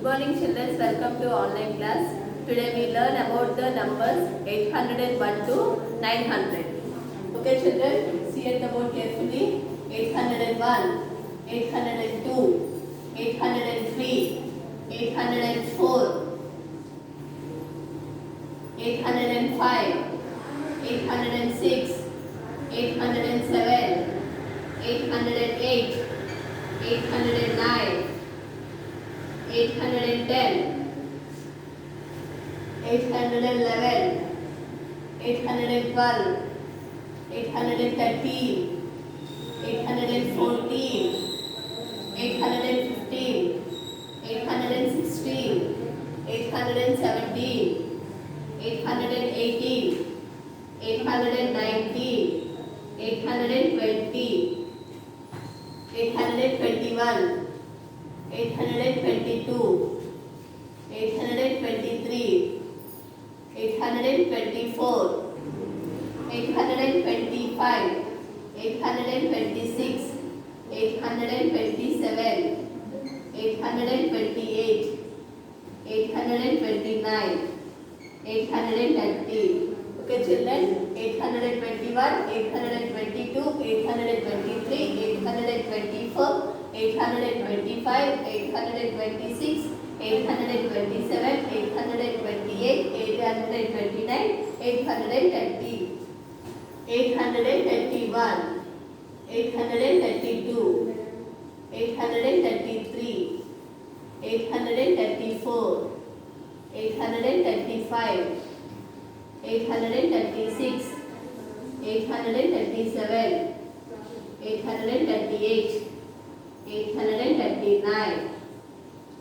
morning children, welcome to online class. Today we learn about the numbers 801 to 900. Okay children, see at the board carefully. 801, 802, 803, 804, 805, 806, 807, 808, 809, 810, 811, 812, 813, 814, 815, 816, 817, 818, 819, 820, 821, 822, 823, 824, 825, 826, 827, 828, 829, 830. Okay children, 821, 822, 823, 824, 825, 826, 827, 828, 829, 830, 831, 832, 833, 834, 835, 836, 837, 838, 839,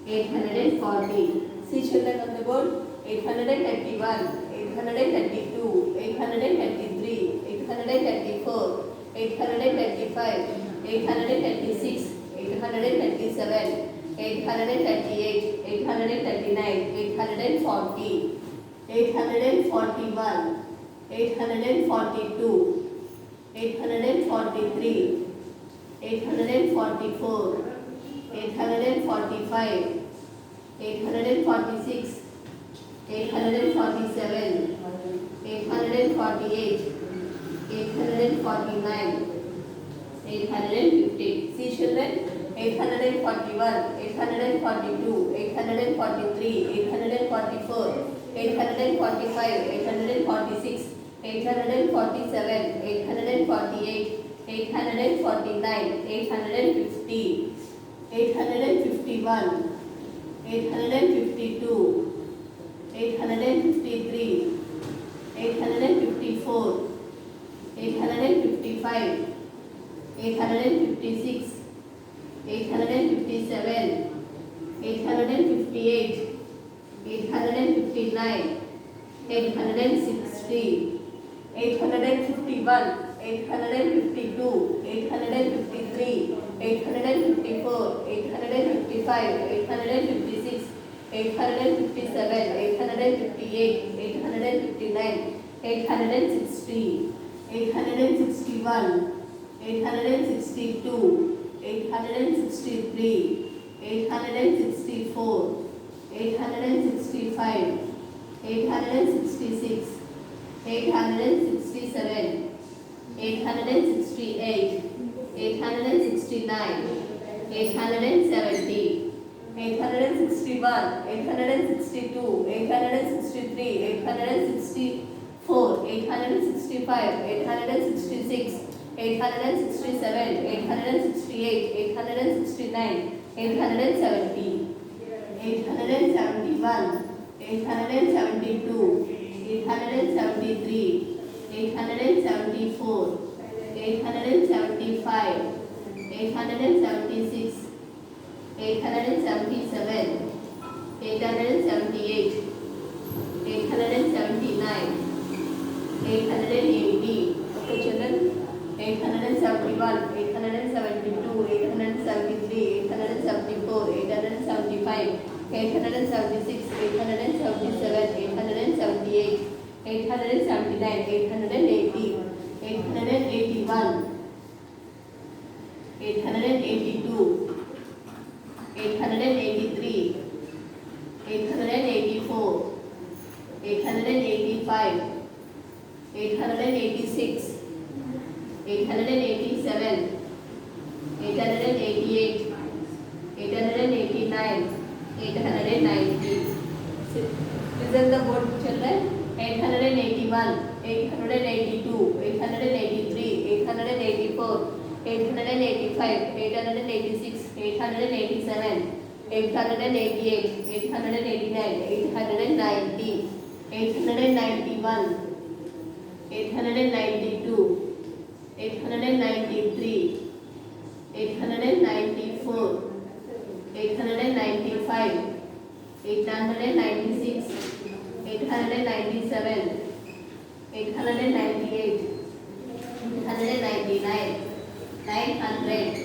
840. See children on the board. 831, 832, 833, 834, 835, 836, 837, 838, 839, 840, 841, 842, 843, 844, 845, 846, 847, 848, 849, 850. See children, 841, 842, 843, 844, 845, 846, 847, 848, 849, 850, 851, 852, 853, 854, 855, 856, 857, 858, 859, 860, 851, 852, 853, 854, 855, 856, 857, 858, 859, 860, 861, 862, 863, 864, 865, 866, 867, 868, 869, 870, 861, 862, 863, 864, 865, 866, 867, 868, 869, 870, 871, 872, 873, 874, 875, 876, 877, 878, 879, 880. Okay children, 871, 872, 873, 874, 875, 876, 877, 878, 879, 880, 881, 882, 883, 890. Listen the board children. 881, 882, 883, 884, 885, 886, 887, 888, 889, 890, 891, 892, 893, 894, 895, 896, 897, 898, 899, 900,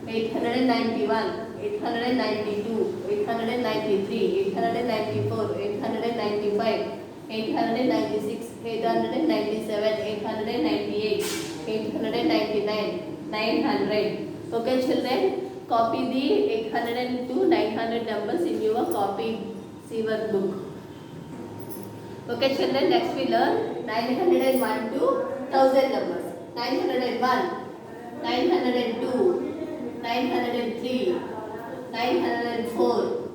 891, 892, 893, 894, 895, 896, 897, 898, 899, 900. Okay children, copy the 800 to 900 numbers in your copy Seaver book. Okay children, next we learn 901 to 1000 numbers. 901, 902, 903, 904,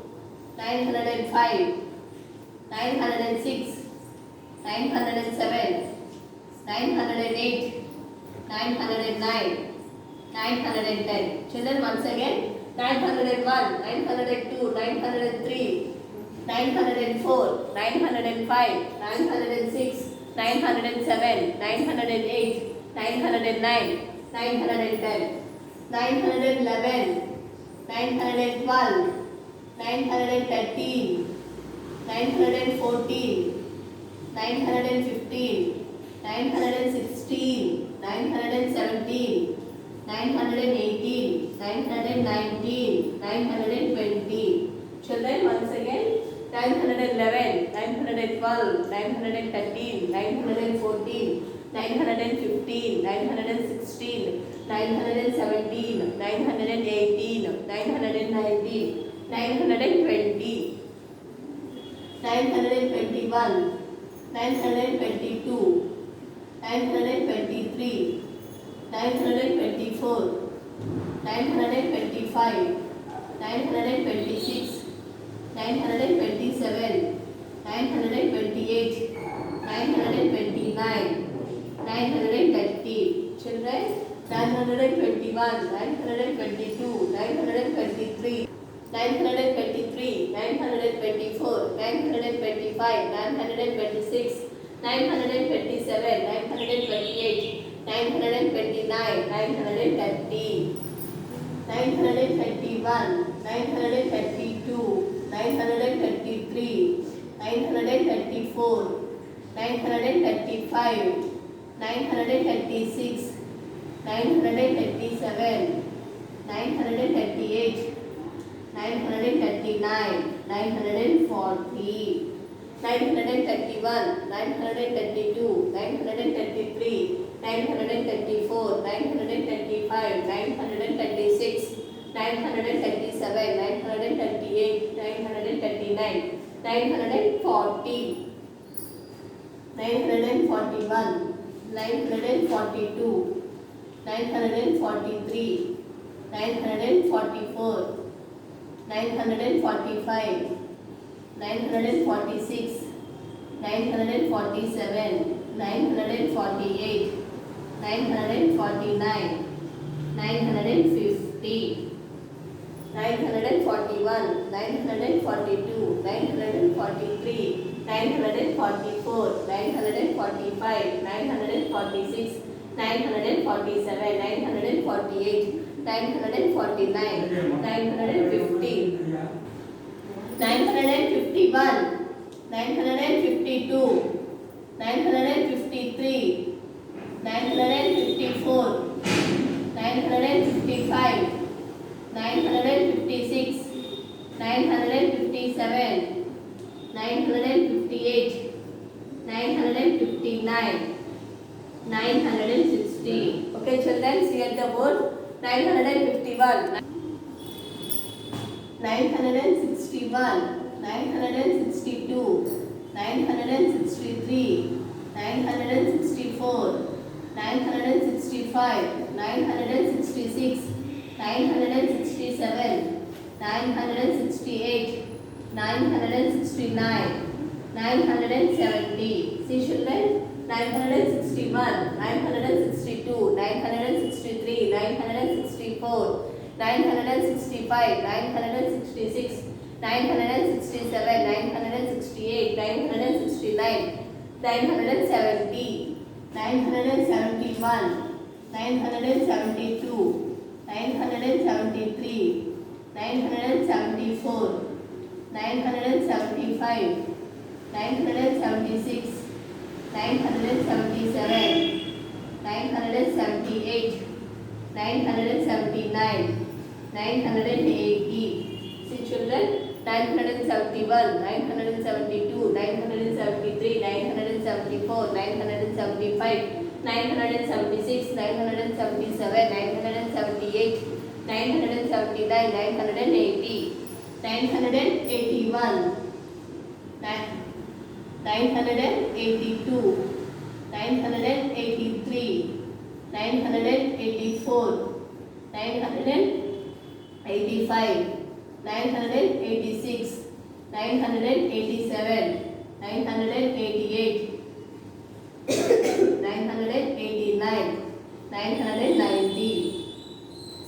905, 906, 907, 908, 909, 910. Children, once again, 901, 902, 903, 904, 905, 906, 907, 908, 909, 910, 911, 912, 913, 914, 915, 916, 917, 918, 919, 920. Children, once again, 911, 912, 913, 914, 915, 916, 917, 918, 919, 920, 921, 922, 923, 924, 925, 926, 927, 928, 929, 930. Children, 921, 922, 923, 923, 924, 925, 926, 927, 928, 929, 930, 931, 932, 933, 934, 935, 936, 937, 938, 939, 940, 931, 932, 933, 934, 935, 936, 937, 938, 939, 940, 941, 942, 943, 944, 945, 946, 947, 948, 949, 950, 941, 942, 943, 944, 945, 946, 947, 948, 949, 950, 951, 952, 953, 954, 955, 956, 957, 958, 959, 960. Okay children, see at the board. 951, 961, 962, 963, 964, 965, 966, 967, 968, 969, 970. See children, 961, 962, 963, 964, 965, 966, 967, 968, 969, 970, 971, 972, 973, 974, 975, 976, 977, 978, 979, 980. See children, 971, 972, 973, 974, 975, 976, 977, 978, 979, 980, 981, 982, 983, 984, 985, 986, 987, 988, 989, 990.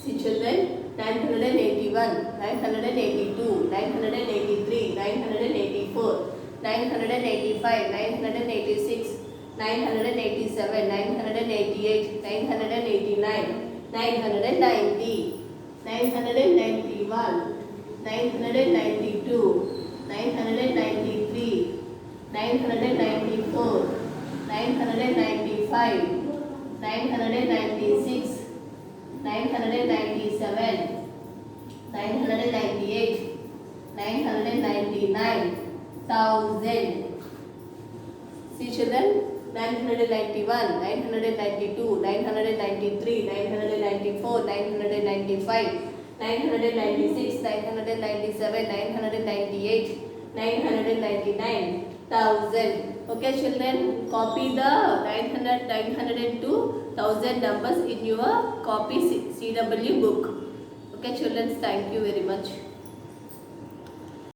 See children, 981, 982, 983, 984, 985, 986, 987, 988, 989, 990, 991, 992, 993, 994, 995, 996, 997, 998, 999, 1000. See children, 991, 992, 993, 994, 995, 996, 997, 998, 999, 1000. Okay children, copy the 900, 902, 1000 numbers in your copy CW book. Okay children, thank you very much.